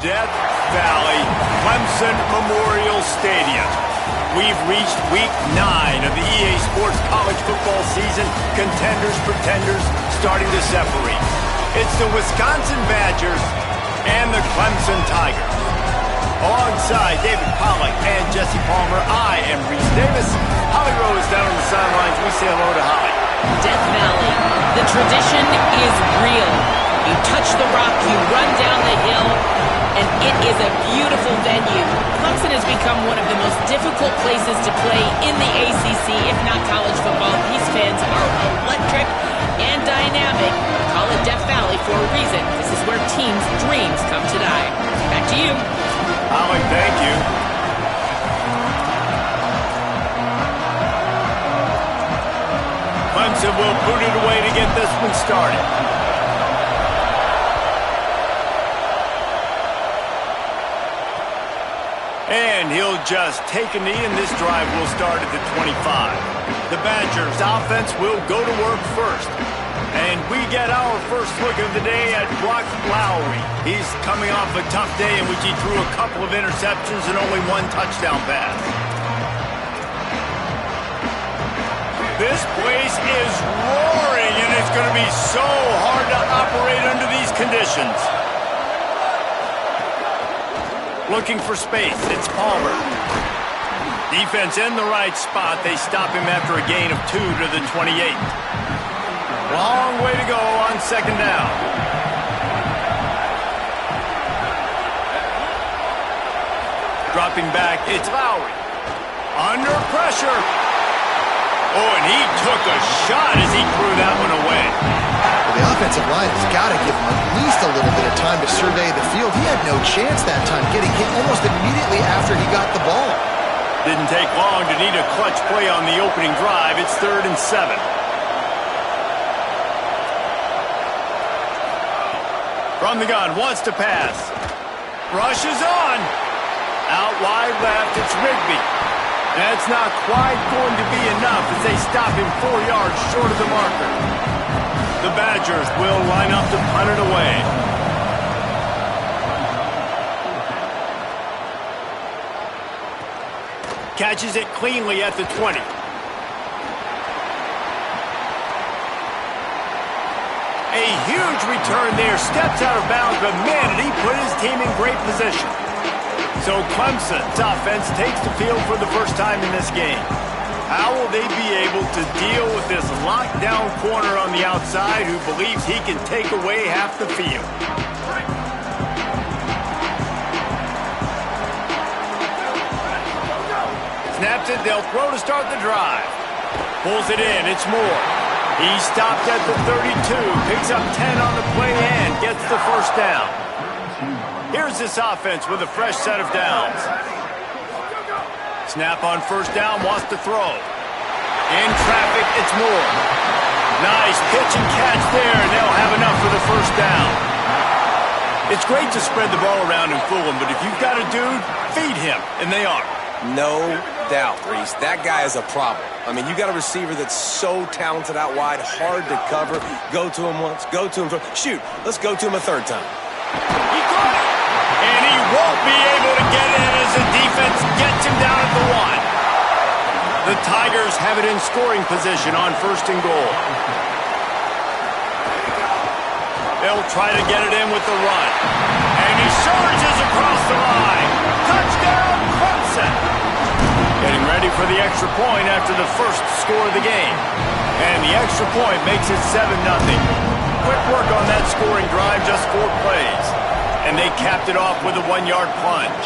Death Valley Clemson Memorial Stadium. We've reached week 9 of the EA Sports college football season. Contenders, pretenders, starting to separate. It's the Wisconsin Badgers and the Clemson Tigers. Alongside David Pollack and Jesse Palmer, I am Reese Davis. Holly Rose down on the sidelines. We say hello to Holly. Death Valley, the tradition is real. You touch the rock, you run down the hill, and it is a beautiful venue. Clemson has become one of the most difficult places to play in the ACC, if not college football. These fans are electric and dynamic. Call it Death Valley for a reason. This is where teams' dreams come to die. Back to you. Holly, thank you. Clemson will boot it away to get this one started. And he'll just take a knee, and this drive will start at the 25. The Badgers' offense will go to work first. And we get our first look of the day at Brock Lowry. He's coming off a tough day in which he threw a couple of interceptions and only one touchdown pass. This place is roaring, and it's going to be so hard to operate under these conditions. Looking for space, it's Palmer. Defense in the right spot. They stop him after a gain of 2 to the 28. Long way to go on second down. Dropping back, it's Lowry. Under pressure. Oh, and he took a shot as he threw that one away. Well, the offensive line has got to give him at least a little bit of time to survey the field. He had no chance that time, getting hit almost immediately after he got the ball. Didn't take long to need a clutch play on the opening drive. It's 3rd and 7. From the gun, wants to pass. Rushes on. Out wide left, it's Rigby. That's not quite going to be enough as they stop him 4 yards short of the marker. The Badgers will line up to punt it away. Catches it cleanly at the 20. A huge return there, steps out of bounds, but man, did he put his team in great position. So Clemson's offense takes the field for the first time in this game. How will they be able to deal with this lockdown corner on the outside who believes he can take away half the field? Snaps it, they'll throw to start the drive. Pulls it in, it's Moore. He stopped at the 32, picks up 10 on the play and gets the first down. Here's this offense with a fresh set of downs. Snap on first down, wants to throw. In traffic, it's Moore. Nice pitch and catch there, and they'll have enough for the first down. It's great to spread the ball around and fool him, but if you've got a dude, feed him, and they are. No doubt, Reese. That guy is a problem. I mean, you got a receiver that's so talented out wide, hard to cover. Go to him once, go to him twice. Shoot, let's go to him a third time. He caught it! And he won't be able to get it as the defense gets him down at the 1. The Tigers have it in scoring position on 1st and goal. They'll try to get it in with the run. And he surges across the line. Touchdown, Clemson! Getting ready for the extra point after the first score of the game. And the extra point makes it 7-0. Quick work on that scoring drive, just 4 plays. And they capped it off with a 1-yard plunge.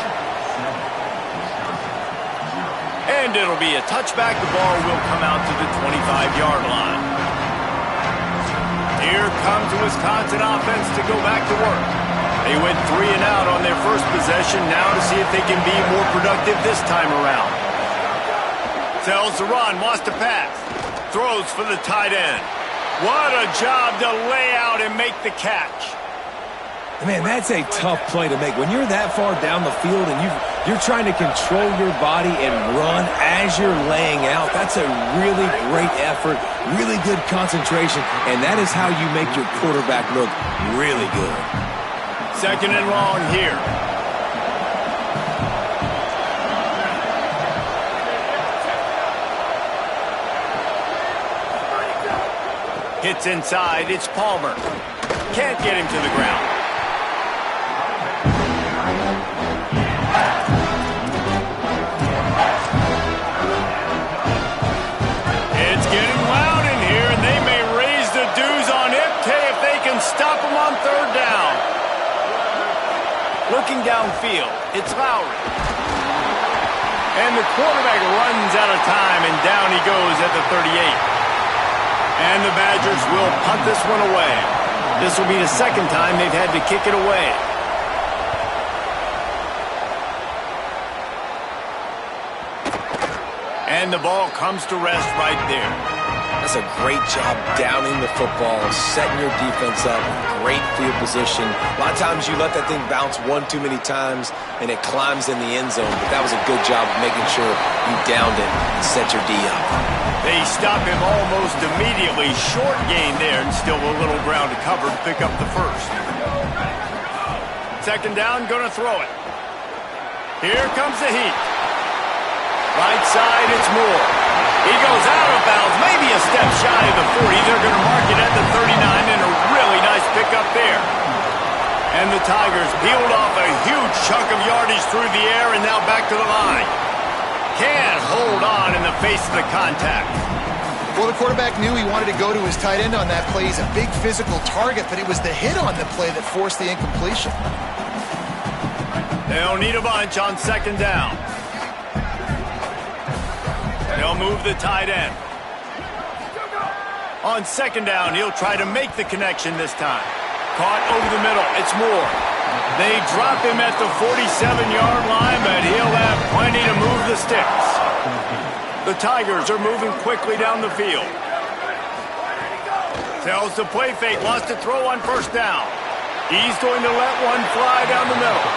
And it'll be a touchback. The ball will come out to the 25-yard line. Here comes the Wisconsin offense to go back to work. They went 3 and out on their first possession. Now to see if they can be more productive this time around. Tells the run, wants to pass. Throws for the tight end. What a job to lay out and make the catch. Man, that's a tough play to make. When you're that far down the field and you're trying to control your body and run as you're laying out, that's a really great effort, really good concentration, and that is how you make your quarterback look really good. 2nd and long here. Hits inside, it's Palmer. Can't get him to the ground. It's getting loud in here, and they may raise the dues on Ipte if they can stop him on third down. Looking downfield, it's Lowry. And the quarterback runs out of time, and down he goes at the 38. And the Badgers will punt this one away. This will be the second time they've had to kick it away. And the ball comes to rest right there. That's a great job downing the football, setting your defense up, great field position. A lot of times you let that thing bounce one too many times and it climbs in the end zone, but that was a good job of making sure you downed it and set your D up. They stop him almost immediately. Short gain there and still a little ground to cover to pick up the first. Second down, going to throw it. Here comes the heat. Right side, it's Moore. He goes out of bounds, maybe a step shy of the 40. They're going to mark it at the 39, and a really nice pickup there. And the Tigers peeled off a huge chunk of yardage through the air, and now back to the line. Can't hold on in the face of the contact. Well, the quarterback knew he wanted to go to his tight end on that play. He's a big physical target, but it was the hit on the play that forced the incompletion. They'll need a bunch on second down. They'll move the tight end. On second down, he'll try to make the connection this time. Caught over the middle. It's Moore. They drop him at the 47-yard line, but he'll have plenty to move the sticks. The Tigers are moving quickly down the field. Tells the play fake. Wants to throw on first down. He's going to let one fly down the middle.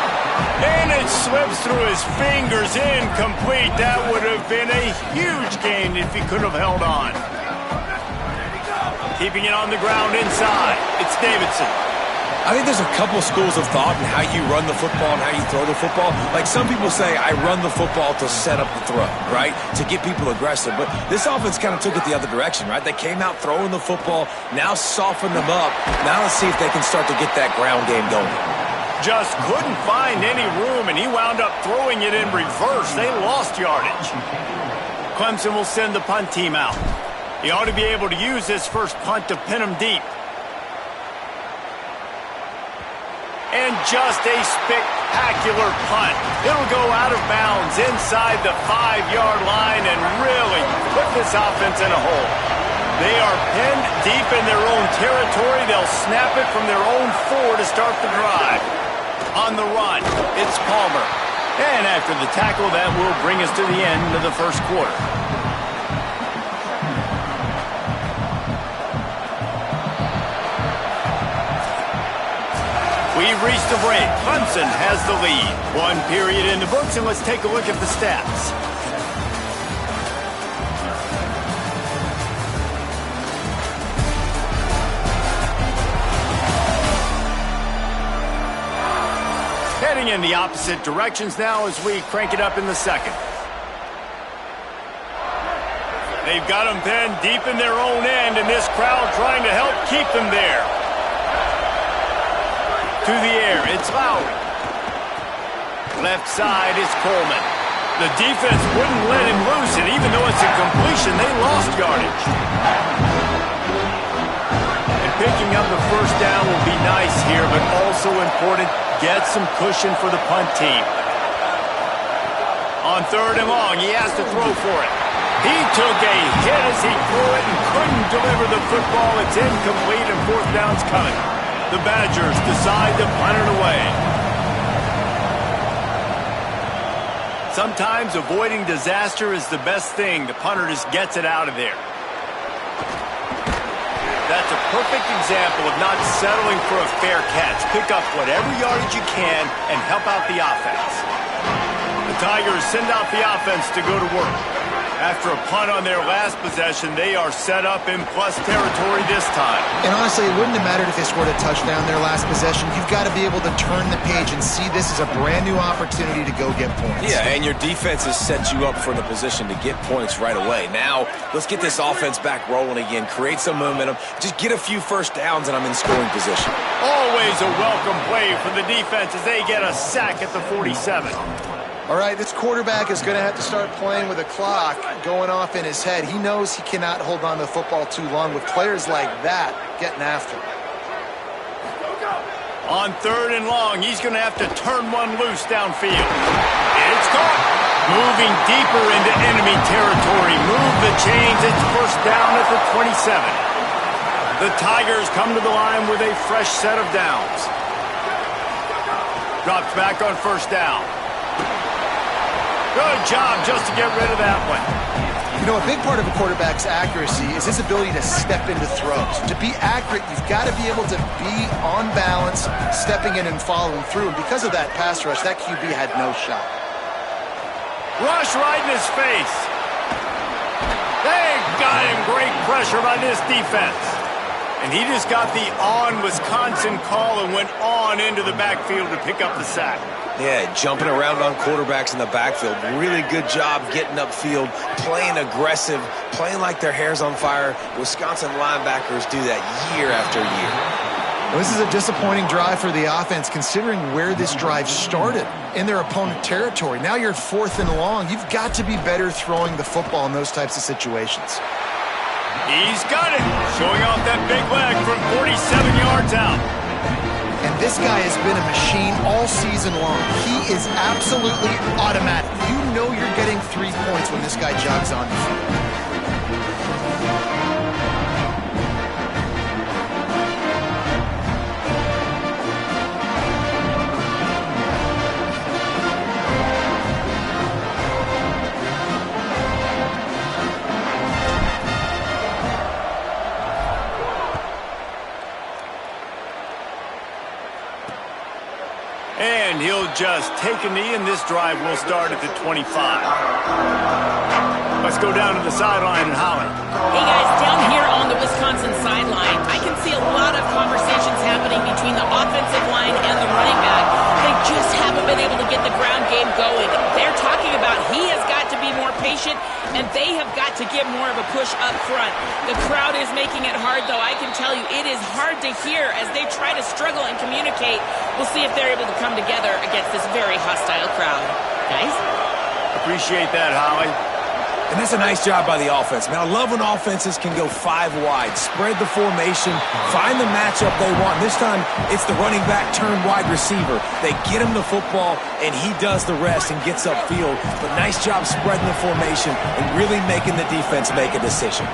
And it slips through his fingers, incomplete. That would have been a huge gain if he could have held on. Keeping it on the ground inside. It's Davidson. I think there's a couple schools of thought in how you run the football and how you throw the football. Like some people say, I run the football to set up the throw, right? To get people aggressive. But this offense kind of took it the other direction, right? They came out throwing the football, now soften them up. Now let's see if they can start to get that ground game going. Just couldn't find any room, and he wound up throwing it in reverse. They lost yardage. Clemson will send the punt team out. He ought to be able to use this first punt to pin him deep. And just a spectacular punt. It'll go out of bounds inside the 5-yard line and really put this offense in a hole. They are pinned deep in their own territory. They'll snap it from their own 4 to start the drive. On the run, it's Palmer. And after the tackle, that will bring us to the end of the first quarter. We've reached a break. Clemson has the lead. 1 period in the books, and let's take a look at the stats. Heading in the opposite directions now as we crank it up in the second. They've got them pinned deep in their own end, and this crowd trying to help keep them there. To the air, it's Lowry. Left side is Coleman. The defense wouldn't let him loose, and even though it's a completion, they lost yardage. And picking up the first down will be nice here, but also important, get some cushion for the punt team. On third and long, he has to throw for it. He took a hit as he threw it and couldn't deliver the football. It's incomplete, and fourth down's coming. The Badgers decide to punt it away. Sometimes avoiding disaster is the best thing. The punter just gets it out of there. That's a perfect example of not settling for a fair catch. Pick up whatever yardage you can and help out the offense. The Tigers send out the offense to go to work. After a punt on their last possession, they are set up in plus territory this time. And honestly, it wouldn't have mattered if they scored a touchdown their last possession. You've got to be able to turn the page and see this as a brand new opportunity to go get points. Yeah, and your defense has set you up for the position to get points right away. Now, let's get this offense back rolling again, create some momentum, just get a few first downs, and I'm in scoring position. Always a welcome play for the defense as they get a sack at the 47. All right, this quarterback is going to have to start playing with a clock going off in his head. He knows he cannot hold on to the football too long with players like that getting after him. On 3rd and long, he's going to have to turn one loose downfield. It's caught. Moving deeper into enemy territory. Move the chains. It's first down at the 27. The Tigers come to the line with a fresh set of downs. Drops back on first down. Good job just to get rid of that one. You know, a big part of a quarterback's accuracy is his ability to step into throws. To be accurate, you've got to be able to be on balance, stepping in and following through. And because of that pass rush, that QB had no shot. Rush right in his face. They got him. Great pressure by this defense. And he just got the on-Wisconsin call and went on into the backfield to pick up the sack. Yeah, jumping around on quarterbacks in the backfield. Really good job getting upfield, playing aggressive, playing like their hair's on fire. Wisconsin linebackers do that year after year. Well, this is a disappointing drive for the offense considering where this drive started in their opponent territory. Now you're at 4th and long. You've got to be better throwing the football in those types of situations. He's got it. Showing off that big leg from 47 yards out. And this guy has been a machine all season long. He is absolutely automatic. You know you're getting 3 points when this guy jogs on the field. And he'll just take a knee, and this drive will start at the 25. Let's go down to the sideline and Holly. Hey guys, down here on the Wisconsin sideline, I can see a lot of conversations happening between the offensive line and the running back. They just haven't been able to get the ground game going. They're talking about he has got to be more patient, and they have got to get more of a push up front. The crowd is making it hard, though. I can tell you it is hard to hear as they try to struggle and communicate. We'll see if they're able to come together against this very hostile crowd. Guys? Appreciate that, Holly. And that's a nice job by the offense. Man, I love when offenses can go 5 wide, spread the formation, find the matchup they want. This time, it's the running back turned wide receiver. They get him the football, and he does the rest and gets upfield. But nice job spreading the formation and really making the defense make a decision.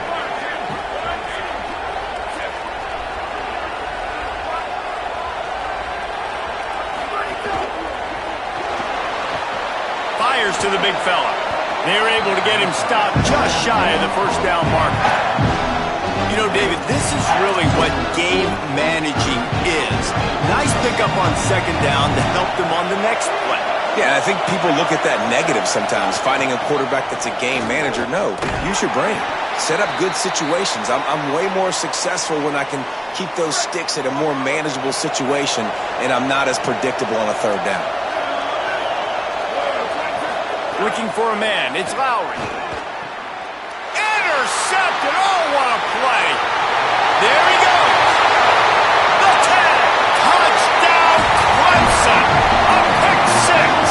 Fires to the big fella. They're able to get him stopped just shy of the first down marker. You know, David, this is really what game managing is. Nice pickup on 2nd down to help them on the next play. Yeah, I think people look at that negative sometimes, finding a quarterback that's a game manager. No, use your brain. Set up good situations. I'm way more successful when I can keep those sticks at a more manageable situation, and I'm not as predictable on a 3rd down. Looking for a man. It's Lowry. Intercepted. Oh, what a play. There he goes. The tag. Touchdown, Clemson. A pick 6.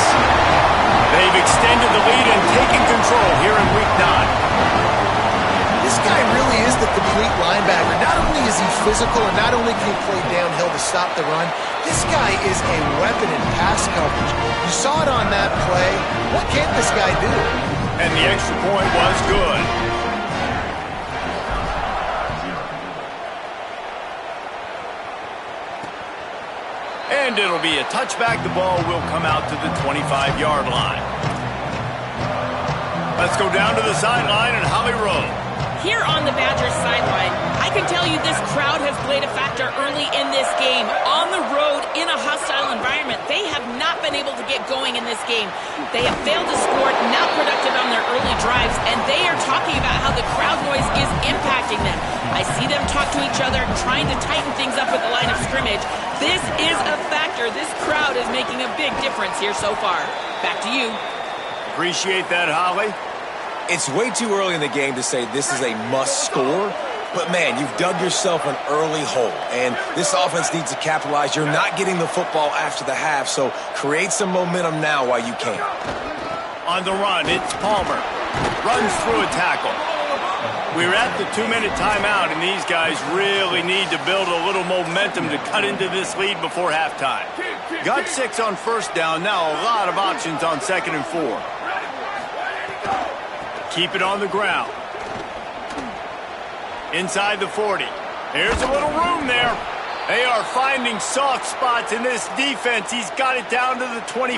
They've extended the lead and taken control here in Week 9. This guy really is the complete linebacker. Not only is he physical and not only can he play downhill to stop the run, this guy is a weapon in pass coverage. You saw it on that play. What can't this guy do? And the extra point was good. And it'll be a touchback. The ball will come out to the 25-yard line. Let's go down to the sideline and Holly Rowe. Here on the Badgers sideline, I can tell you this crowd has played a factor early in this game. On the road, in a hostile environment, they have not been able to get going in this game. They have failed to score, not productive on their early drives, and they are talking about how the crowd noise is impacting them. I see them talk to each other, trying to tighten things up at the line of scrimmage. This is a factor. This crowd is making a big difference here so far. Back to you. Appreciate that, Holly. It's way too early in the game to say this is a must score. But, man, you've dug yourself an early hole, and this offense needs to capitalize. You're not getting the football after the half, so create some momentum now while you can. On the run, it's Palmer. Runs through a tackle. We're at the 2-minute timeout, and these guys really need to build a little momentum to cut into this lead before halftime. Got 6 on first down. Now a lot of options on 2nd and 4. Keep it on the ground. Inside the 40. Here's a little room there. They are finding soft spots in this defense. He's got it down to the 25.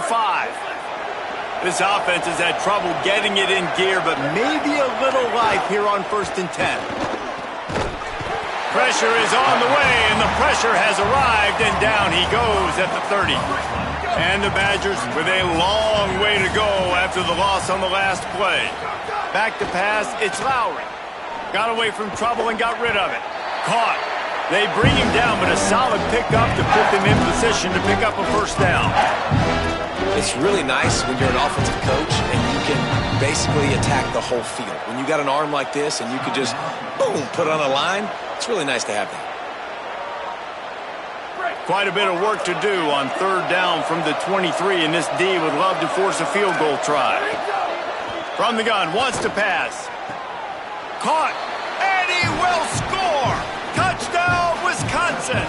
This offense has had trouble getting it in gear, but maybe a little life here on 1st and 10. Pressure is on the way, and the pressure has arrived, and down he goes at the 30. And the Badgers with a long way to go after the loss on the last play. Back to pass, it's Lowry. Got away from trouble and got rid of it. Caught. They bring him down, but a solid pickup to put them in position to pick up a first down. It's really nice when you're an offensive coach and you can basically attack the whole field. When you got an arm like this and you can just, boom, put on a line, it's really nice to have that. Quite a bit of work to do on 3rd down from the 23, and this D would love to force a field goal try. From the gun, wants to pass. Caught, and he will score! Touchdown, Wisconsin!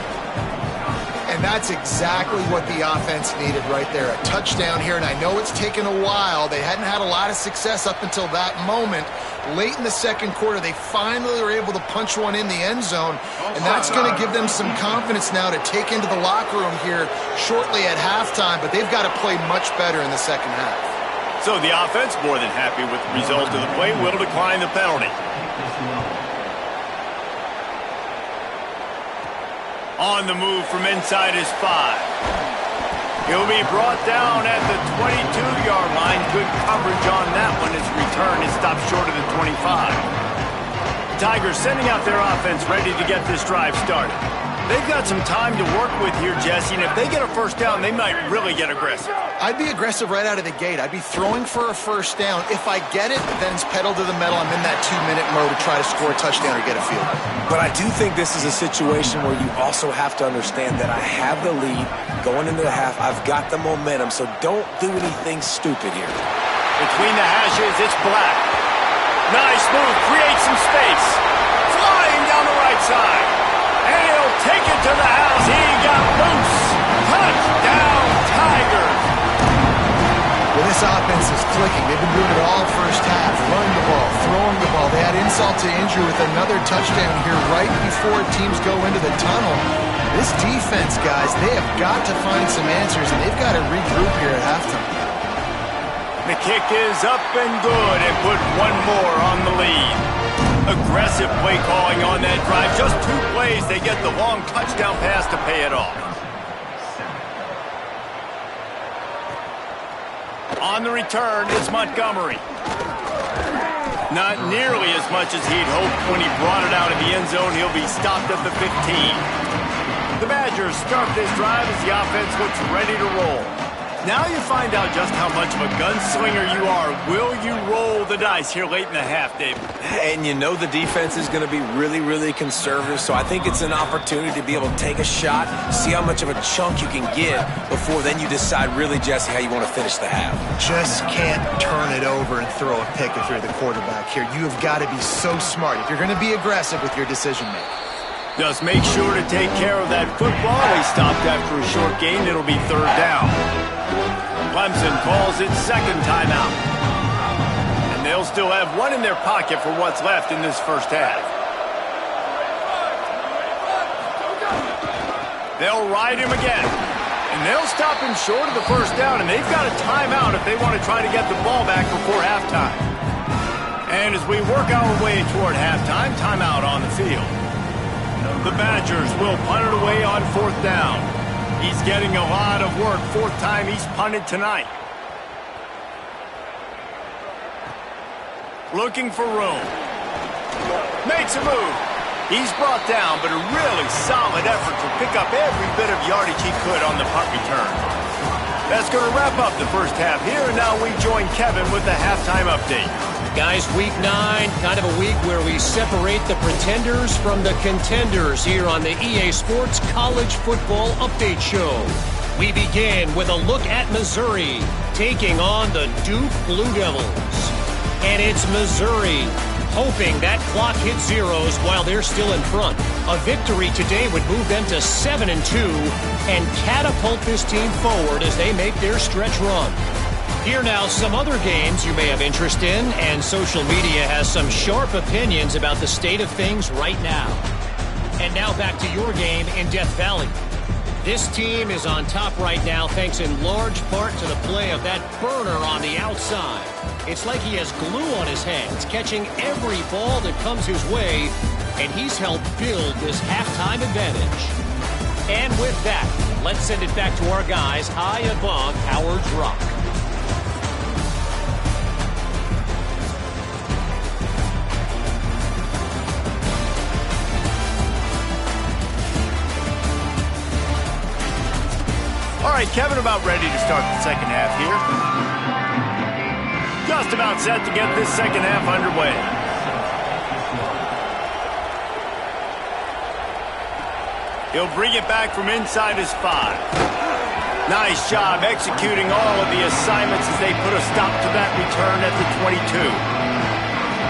And that's exactly what the offense needed right there. A touchdown here, and I know it's taken a while. They hadn't had a lot of success up until that moment. Late in the 2nd quarter, they finally were able to punch one in the end zone, and that's going to give them some confidence now to take into the locker room here shortly at halftime, but they've got to play much better in the 2nd half. So the offense, more than happy with the result of the play, will decline the penalty. On the move from inside his 5. He'll be brought down at the 22-yard line. Good coverage on that one. His return is stopped short of the 25. Tigers sending out their offense ready to get this drive started. They've got some time to work with here, Jesse, and if they get a first down, they might really get aggressive. I'd be aggressive right out of the gate. I'd be throwing for a first down. If I get it, then it's pedal to the metal. I'm in that 2-minute mode to try to score a touchdown or get a field goal. But I do think this is a situation where you also have to understand that I have the lead going into the half. I've got the momentum, so don't do anything stupid here. Between the hashes, it's Black. Nice move, create some space. Flying down the right side. And he'll take it to the house. He got loose. Touchdown, Tigers. Well, this offense is clicking. They've been doing it all first half. Running the ball, throwing the ball. They had insult to injury with another touchdown here right before teams go into the tunnel. This defense, guys, they have got to find some answers, and they've got to regroup here at halftime. The kick is up and good, and put one more on the lead. Aggressive play calling on that drive. Just 2 plays, they get the long touchdown pass to pay it off. On the return, it's Montgomery. Not nearly as much as he'd hoped when he brought it out of the end zone. He'll be stopped at the 15. The Badgers start this drive as the offense looks ready to roll. Now you find out just how much of a gunslinger you are. Will you roll the dice here late in the half, David? And you know the defense is going to be really, really conservative, so I think it's an opportunity to be able to take a shot, see how much of a chunk you can get before then you decide really, Jesse, how you want to finish the half. Just can't turn it over and throw a pick if you're the quarterback here. You have got to be so smart if you're going to be aggressive with your decision-making. Just make sure to take care of that football. He stopped after a short gain. It'll be 3rd down. Clemson calls its 2nd timeout. And they'll still have one in their pocket for what's left in this first half. They'll ride him again. And they'll stop him short of the first down, and they've got a timeout if they want to try to get the ball back before halftime. And as we work our way toward halftime, timeout on the field. The Badgers will punt it away on 4th down. He's getting a lot of work. Fourth time he's punted tonight. Looking for room. Makes a move. He's brought down, but a really solid effort to pick up every bit of yardage he could on the punt return. That's going to wrap up the first half here, and now we join Kevin with the halftime update. Guys, week 9, kind of a week where we separate the pretenders from the contenders here on the EA Sports College Football Update Show. We begin with a look at Missouri taking on the Duke Blue Devils. And it's Missouri hoping that clock hits zeros while they're still in front. A victory today would move them to 7-2 and catapult this team forward as they make their stretch run. Here now, some other games you may have interest in, and social media has some sharp opinions about the state of things right now. And now back to your game in Death Valley. This team is on top right now thanks in large part to the play of that burner on the outside. It's like he has glue on his hands, catching every ball that comes his way, and he's helped build this halftime advantage. And with that, let's send it back to our guys high above Howard's Rock. All right, Kevin, about ready to start the second half here. Just about set to get this second half underway. He'll bring it back from inside his 5. Nice job executing all of the assignments as they put a stop to that return at the 22.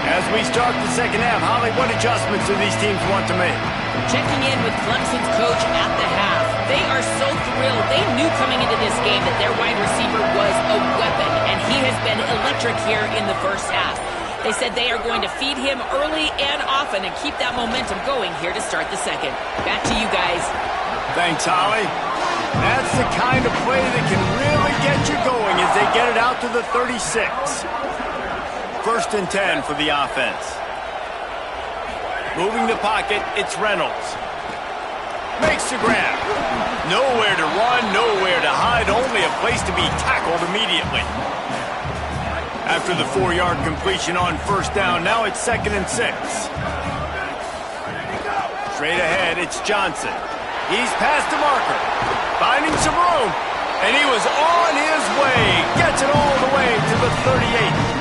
As we start the second half, Holly, what adjustments do these teams want to make? Checking in with Clemson's coach at the half. They are so thrilled. They knew coming into this game that their wide receiver was a weapon, and he has been electric here in the first half. They said they are going to feed him early and often and keep that momentum going here to start the second. Back to you guys. Thanks, Holly. That's the kind of play that can really get you going as they get it out to the 36. First and 10 for the offense. Moving the pocket, it's Reynolds. Makes the grab. Nowhere to run, nowhere to hide, only a place to be tackled immediately. After the 4-yard completion on first down, now it's 2nd and 6. Straight ahead, it's Johnson. He's past the marker, finding some room, and he was on his way. Gets it all the way to the 38.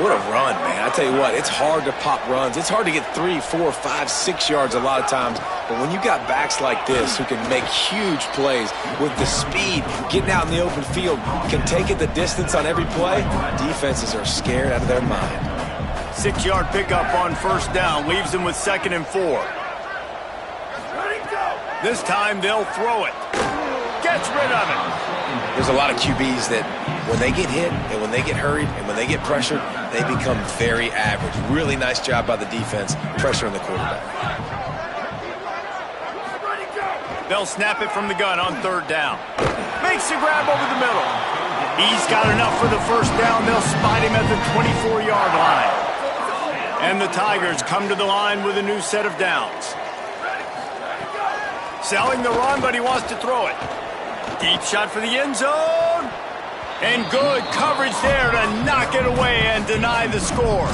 What a run, man. I tell you what, it's hard to pop runs. It's hard to get 3, 4, 5, 6 yards a lot of times. But when you got backs like this who can make huge plays with the speed, getting out in the open field, can take it the distance on every play, defenses are scared out of their mind. 6-yard pickup on first down leaves them with 2nd and 4. This time they'll throw it. Gets rid of it. There's a lot of QBs that when they get hit and when they get hurried and when they get pressured, they become very average. Really nice job by the defense pressuring the quarterback. They'll snap it from the gun on third down. Makes the grab over the middle. He's got enough for the first down. They'll spot him at the 24-yard line. And the Tigers come to the line with a new set of downs. Selling the run, but he wants to throw it. Deep shot for the end zone. And good coverage there to knock it away and deny the score.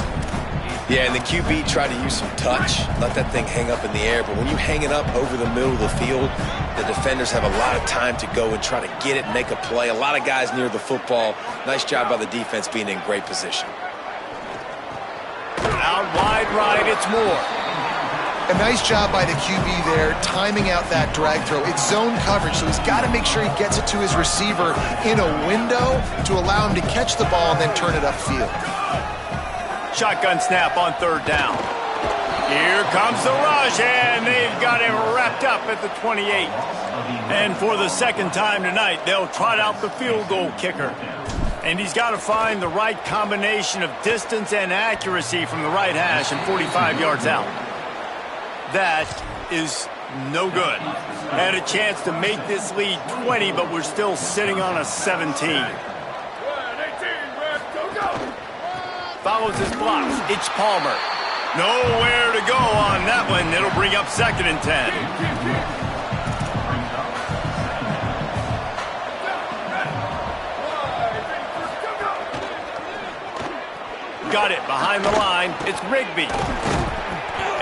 Yeah, and the QB tried to use some touch, let that thing hang up in the air. But when you hang it up over the middle of the field, the defenders have a lot of time to go and try to get it and make a play. A lot of guys near the football. Nice job by the defense being in great position. Out wide right, it's Moore. A nice job by the QB there, timing out that drag throw. It's zone coverage, so he's got to make sure he gets it to his receiver in a window to allow him to catch the ball and then turn it upfield. Shotgun snap on third down. Here comes the rush, and they've got him wrapped up at the 28. And for the second time tonight, they'll trot out the field goal kicker. And he's got to find the right combination of distance and accuracy from the right hash and 45 yards out. That is no good. Had a chance to make this lead 20, but we're still sitting on a 17. Follows his blocks. It's Palmer. Nowhere to go on that one. It'll bring up 2nd and 10. behind the line. It's Rigby.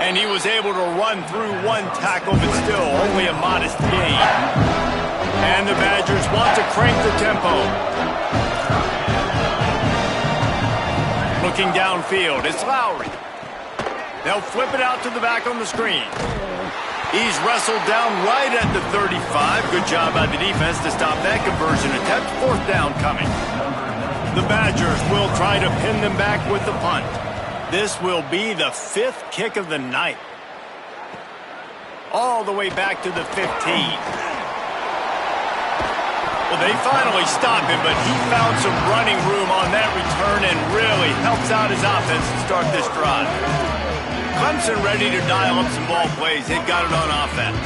And he was able to run through one tackle, but still only a modest gain. And the Badgers want to crank the tempo. Looking downfield, it's Lowry. They'll flip it out to the back on the screen. He's wrestled down right at the 35. Good job by the defense to stop that conversion attempt. 4th down coming. The Badgers will try to pin them back with the punt. This will be the 5th kick of the night. All the way back to the 15. Well, they finally stop him, but he found some running room on that return and really helps out his offense to start this drive. Clemson ready to dial up some ball plays. They've got it on offense.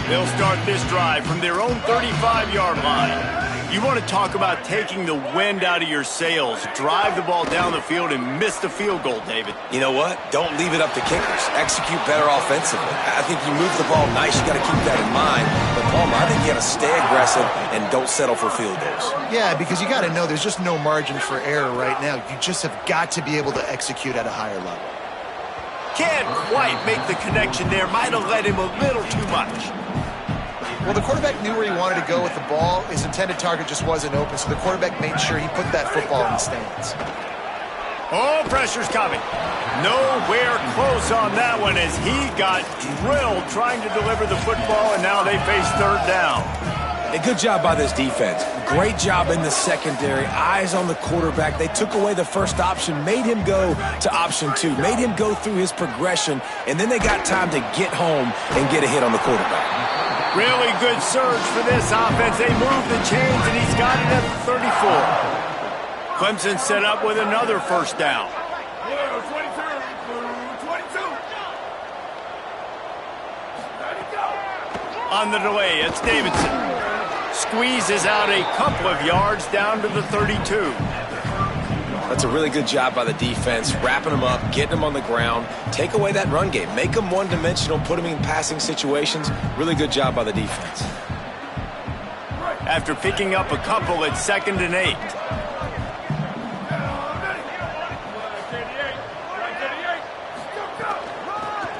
They'll start this drive from their own 35-yard line. You want to talk about taking the wind out of your sails. Drive the ball down the field and miss the field goal, David. You know what? Don't leave it up to kickers. Execute better offensively. I think you move the ball nice. You got to keep that in mind. But, Palmer, I think you got to stay aggressive and don't settle for field goals. Yeah, because you got to know there's just no margin for error right now. You just have got to be able to execute at a higher level. Can't quite make the connection there. Might have led him a little too much. Well, the quarterback knew where he wanted to go with the ball. His intended target just wasn't open, so the quarterback made sure he put that football in the stands. Oh, pressure's coming. Nowhere close on that one as he got drilled trying to deliver the football, and now they face 3rd down. A good job by this defense. Great job in the secondary. Eyes on the quarterback. They took away the first option, made him go to option 2, made him go through his progression, and then they got time to get home and get a hit on the quarterback. Really good surge for this offense. They move the chains, and he's got it at the 34. Clemson set up with another 1st down. On the delay, it's Davidson. Squeezes out a couple of yards down to the 32. That's a really good job by the defense, wrapping them up, getting them on the ground, take away that run game, make them one-dimensional, put them in passing situations. Really good job by the defense. After picking up a couple at 2nd and 8.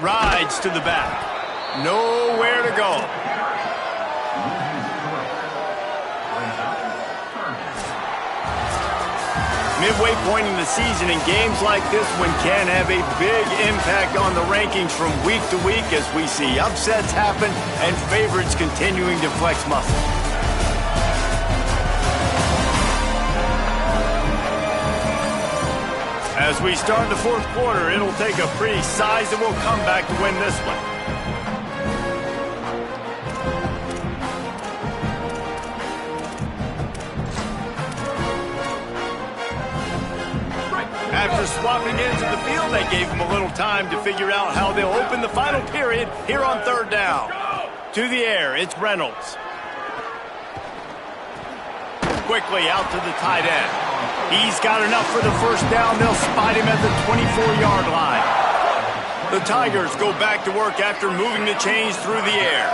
Rides to the back. Nowhere to go. Midway point in the season, and games like this one can have a big impact on the rankings from week to week as we see upsets happen and favorites continuing to flex muscle. As we start the 4th quarter, it'll take a pretty sizable comeback to win this one. After swapping into the field, they gave him a little time to figure out how they'll open the final period here on 3rd down. To the air, it's Reynolds. Quickly out to the tight end. He's got enough for the 1st down. They'll spot him at the 24-yard line. The Tigers go back to work after moving the chains through the air.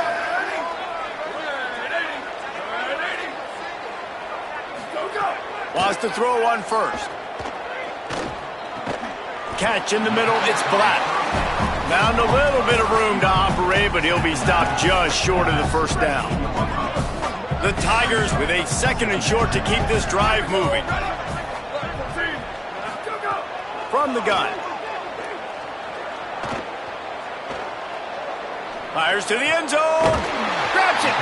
Wants to throw on 1st. Catch in the middle, it's Black. Found a little bit of room to operate, but he'll be stopped just short of the 1st down. The Tigers with a 2nd and short to keep this drive moving. From the gun. Fires to the end zone. Grabs it.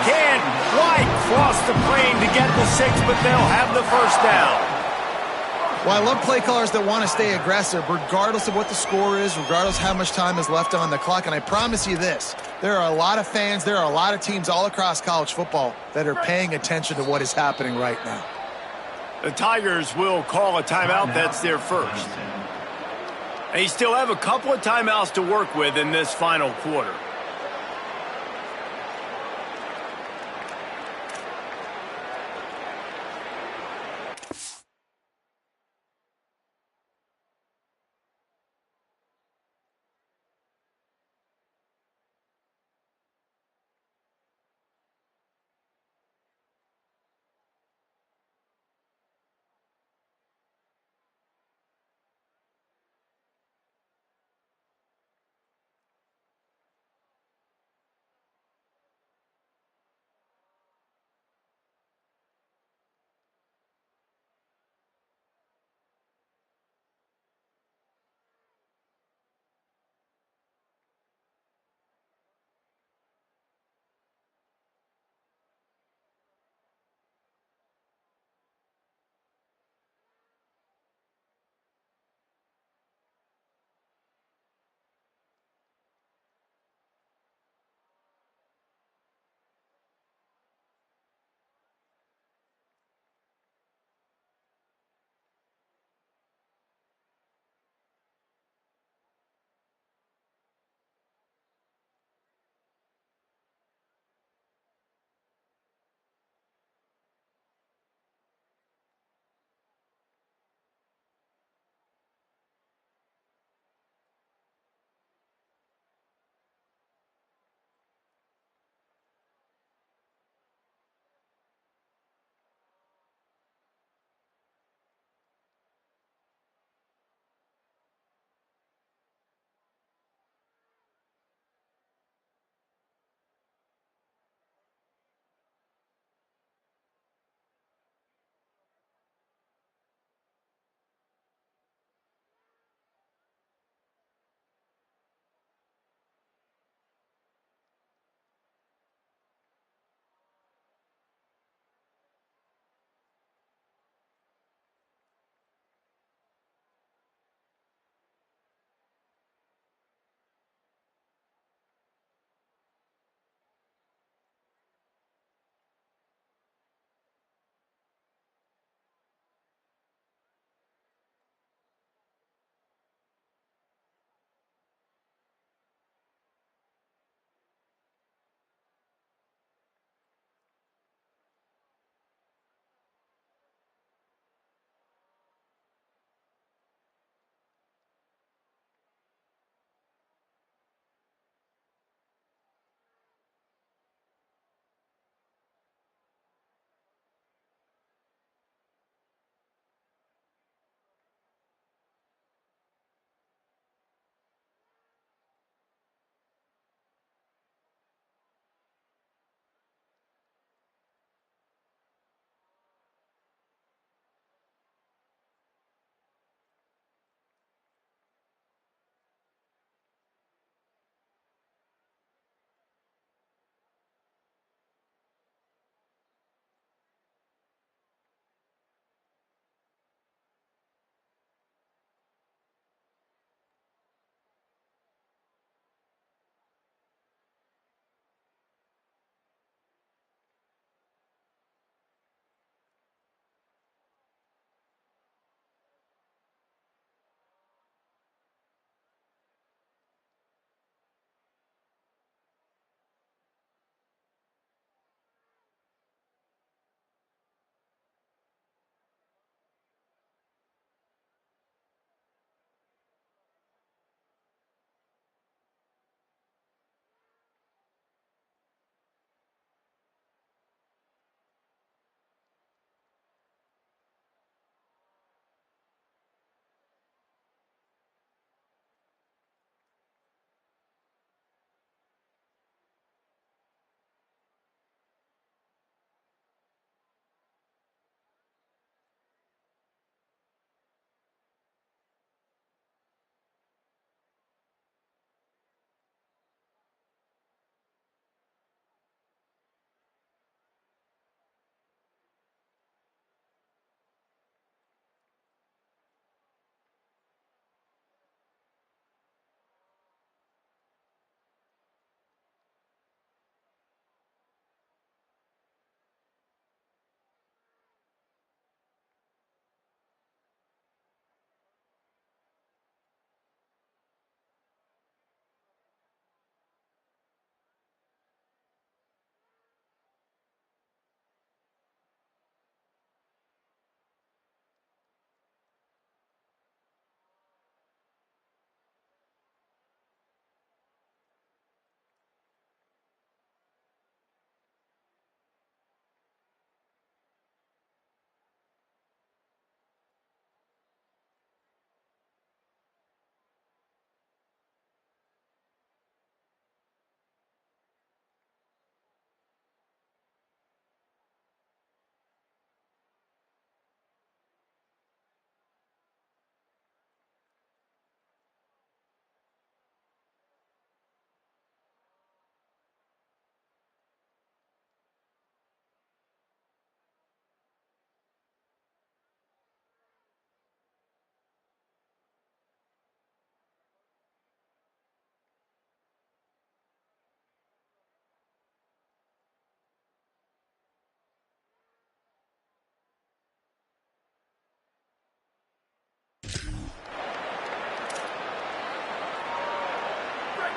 Can't quite cross the plane to get the 6, but they'll have the 1st down. Well, I love play callers that want to stay aggressive, regardless of what the score is, regardless how much time is left on the clock. And I promise you this, there are a lot of fans, there are a lot of teams all across college football that are paying attention to what is happening right now. The Tigers will call a timeout. That's their 1st. They still have a couple of timeouts to work with in this final quarter.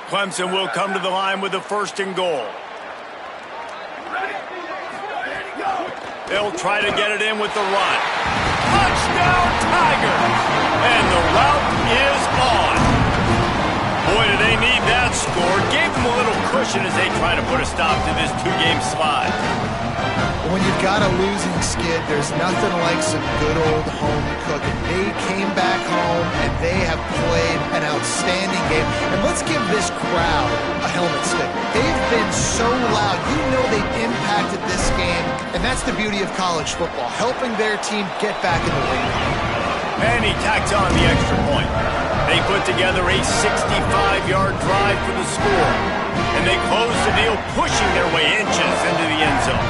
Clemson will come to the line with the 1st and goal. They'll try to get it in with the run. Touchdown, Tigers! And the route is on. Boy, do they need that score. Gave them a little cushion as they try to put a stop to this 2-game slide. When you've got a losing skid, there's nothing like some good old home cooking. They came back home, and they have played an outstanding game. And let's give this crowd a helmet stick. They've been so loud. You know they've impacted this game, and that's the beauty of college football, helping their team get back in the win. And he tacks on the extra point. They put together a 65-yard drive for the score. And they close the deal, pushing their way inches into the end zone.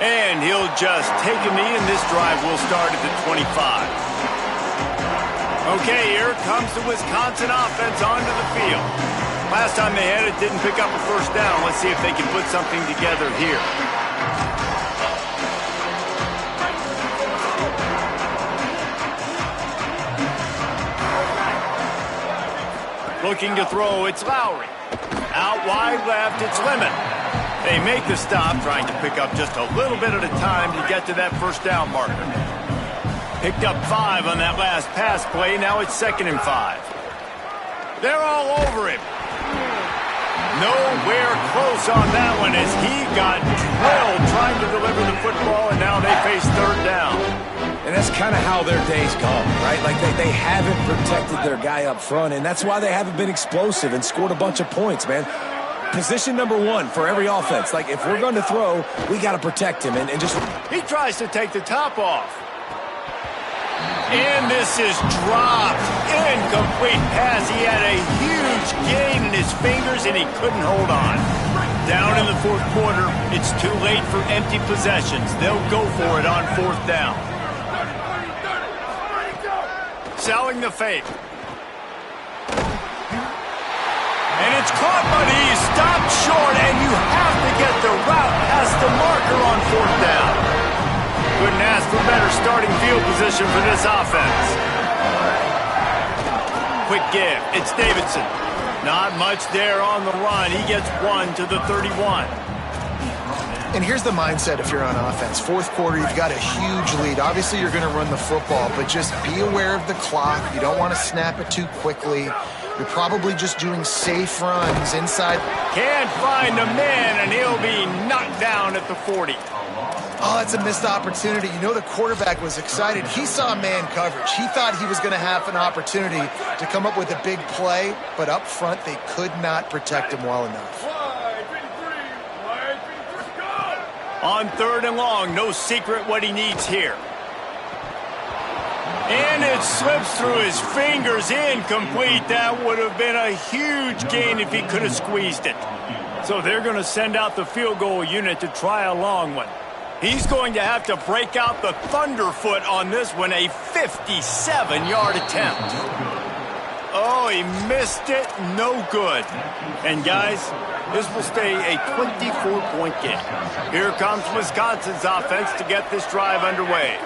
And he'll just take a knee, and this drive will start at the 25. Okay, here comes the Wisconsin offense onto the field. Last time they had it, didn't pick up a 1st down. Let's see if they can put something together here. Looking to throw, it's Lowry. Out wide left, it's Lemon. They make the stop, trying to pick up just a little bit at a time to get to that 1st down marker. Picked up 5 on that last pass play. Now it's 2nd and 5. They're all over him. Nowhere close on that one as he got drilled trying to deliver the football, and now they face 3rd down. And that's kind of how their day's gone, right? Like they haven't protected their guy up front, and that's why they haven't been explosive and scored a bunch of points, man. Position number 1 for every offense. Like, if we're going to throw, we got to protect him and just... He tries to take the top off. And this is dropped. Incomplete pass. He had a huge gain in his fingers, and he couldn't hold on. Down in the 4th quarter, it's too late for empty possessions. They'll go for it on 4th down. Selling the fake. And it's caught, but he's stopped short, and you have to get the route past the marker on 4th down. Couldn't ask for better starting field position for this offense. Quick give. It's Davidson. Not much there on the run. He gets 1 to the 31. And here's the mindset if you're on offense. 4th quarter, you've got a huge lead. Obviously, you're going to run the football, but just be aware of the clock. You don't want to snap it too quickly. You're probably just doing safe runs inside. Can't find a man, and he'll be knocked down at the 40. Oh, that's a missed opportunity. You know the quarterback was excited. He saw man coverage. He thought he was going to have an opportunity to come up with a big play, but up front, they could not protect him well enough. On 3rd and long, no secret what he needs here. And it slips through his fingers, incomplete. That would have been a huge gain if he could have squeezed it. So they're going to send out the field goal unit to try a long one. He's going to have to break out the thunderfoot on this one, a 57-yard attempt. Oh, he missed it. No good. And, guys, this will stay a 24-point game. Here comes Wisconsin's offense to get this drive underway.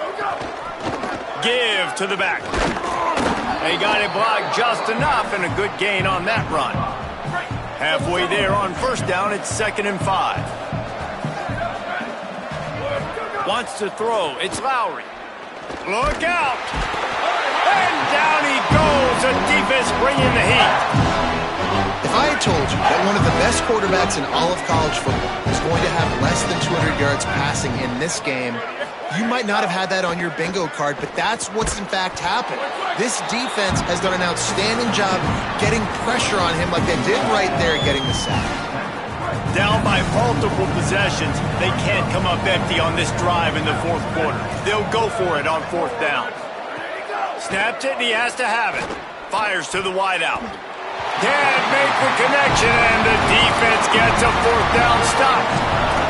Give to the back. They got it blocked just enough, and a good gain on that run. Halfway there on 1st down, it's 2nd and 5. Wants to throw. It's Lowry. Look out. And down he goes. The defense bringing the heat. If I had told you that one of the best quarterbacks in all of college football was going to have less than 200 yards passing in this game, you might not have had that on your bingo card, but that's what's in fact happened. This defense has done an outstanding job getting pressure on him like they did right there, getting the sack. Down by multiple possessions, they can't come up empty on this drive in the 4th quarter. They'll go for it on 4th down. Snapped it, and he has to have it. Fires to the wideout. Can't make the connection, and the defense gets a 4th down stop.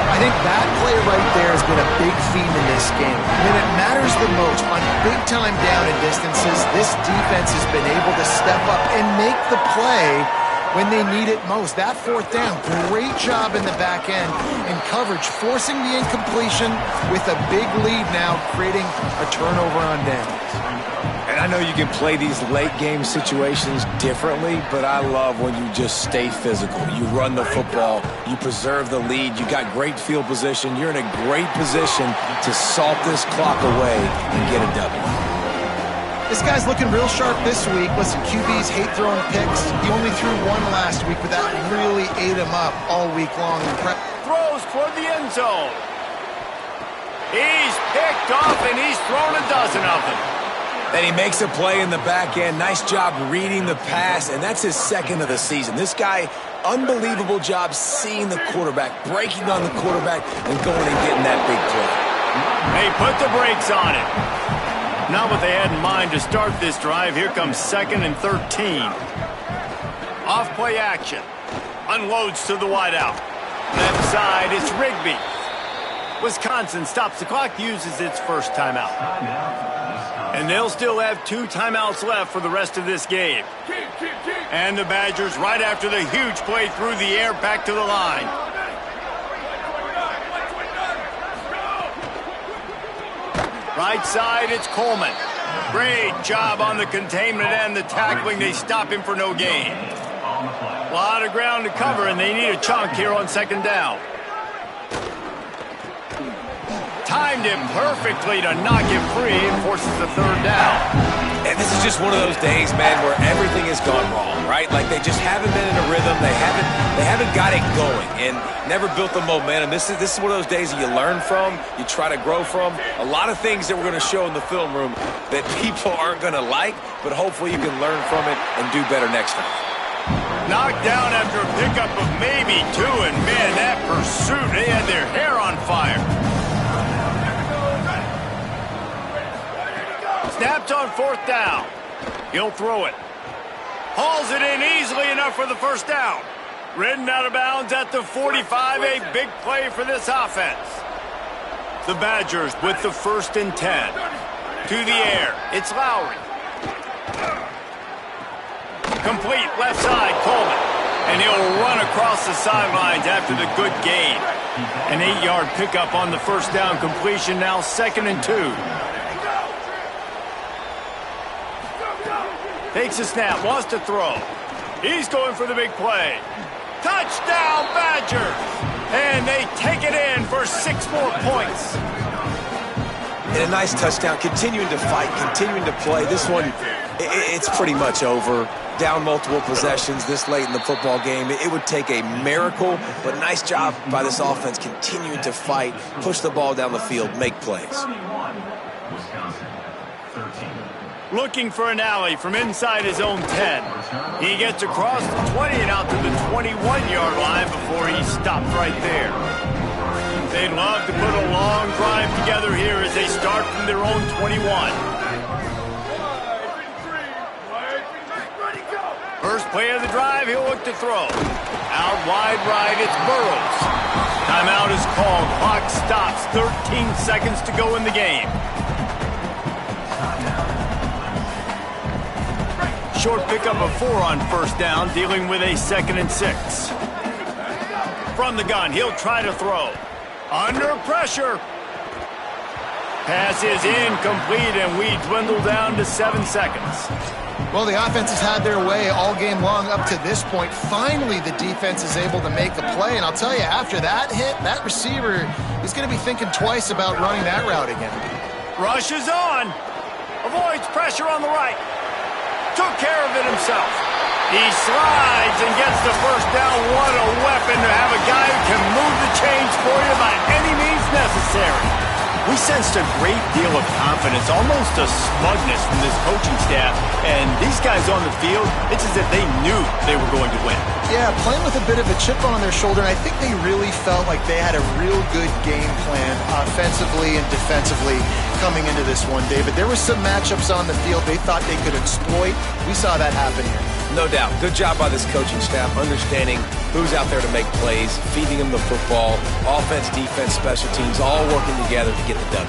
I think that play right there has been a big theme in this game. When it matters the most, on big-time down and distances, this defense has been able to step up and make the play when they need it most. That fourth down, great job in the back end in coverage, forcing the incompletion with a big lead now, creating a turnover on downs. And I know you can play these late game situations differently, but I love when you just stay physical. You run the football, you preserve the lead, you got great field position, you're in a great position to salt this clock away and get a W. This guy's looking real sharp this week. Listen, QBs hate throwing picks. He only threw one last week, but that really ate him up all week long. Throws toward the end zone. He's picked off, and he's thrown a dozen of them. And he makes a play in the back end. Nice job reading the pass, and that's his second of the season. This guy, unbelievable job seeing the quarterback, breaking on the quarterback, and going and getting that big play. They put the brakes on it. Not what they had in mind to start this drive. Here comes 2nd and 13. Off play action. Unloads to the wideout. Left side, it's Rigby. Wisconsin stops the clock, uses its first timeout. And they'll still have 2 timeouts left for the rest of this game. And the Badgers, right after the huge play through the air, back to the line. Right side, it's Coleman. Great job on the containment and the tackling. They stop him for no gain. A lot of ground to cover, and they need a chunk here on 2nd down. Timed him perfectly to knock him free and forces the 3rd down. And this is just one of those days, man, where everything has gone wrong, right? Like they just haven't been in a rhythm. They haven't got it going and never built the momentum. This is one of those days that you learn from, you try to grow from. A lot of things that we're going to show in the film room that people aren't going to like, but hopefully you can learn from it and do better next time. Knocked down after a pickup of maybe 2, and man, that pursuit, they had their hair on fire. Snapped on 4th down. He'll throw it. Hauls it in easily enough for the 1st down. Ridden out of bounds at the 45, a big play for this offense. The Badgers with the 1st and 10. To the air, it's Lowry. Complete left side, Coleman. And he'll run across the sidelines after the good gain. An 8-yard pickup on the 1st down completion, now 2nd and 2. Takes a snap, wants to throw. He's going for the big play. Touchdown, Badgers! And they take it in for 6 more points. And a nice touchdown, continuing to fight, continuing to play. This one, it's pretty much over. Down multiple possessions this late in the football game. It would take a miracle, but nice job by this offense continuing to fight, push the ball down the field, make plays. Looking for an alley from inside his own 10. He gets across the 20 and out to the 21-yard line before he stopped right there. They'd love to put a long drive together here as they start from their own 21. First play of the drive, he'll look to throw. Out wide right, it's Burrows. Timeout is called. Clock stops. 13 seconds to go in the game. Short pickup of 4 on 1st down, dealing with a 2nd and 6. From the gun, he'll try to throw. Under pressure. Pass is incomplete, and we dwindle down to 7 seconds. Well, the offense has had their way all game long up to this point. Finally, the defense is able to make a play, and I'll tell you, after that hit, that receiver is going to be thinking twice about running that route again. Rush is on. Avoids pressure on the right. Took care of it himself. He slides and gets the 1st down. What a weapon to have a guy who can move the chains for you by any means necessary. We sensed a great deal of confidence, almost a smugness from this coaching staff. And these guys on the field, it's as if they knew they were going to win. Yeah, playing with a bit of a chip on their shoulder, and I think they really felt like they had a real good game plan offensively and defensively coming into this one, David. There were some matchups on the field they thought they could exploit. We saw that happen here. No doubt. Good job by this coaching staff, understanding who's out there to make plays, feeding them the football, offense, defense, special teams, all working together to get the W.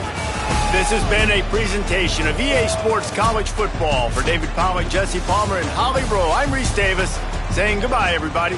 This has been a presentation of EA Sports College Football. For David Pollack, Jesse Palmer, and Holly Rowe, I'm Reese Davis. saying goodbye, everybody.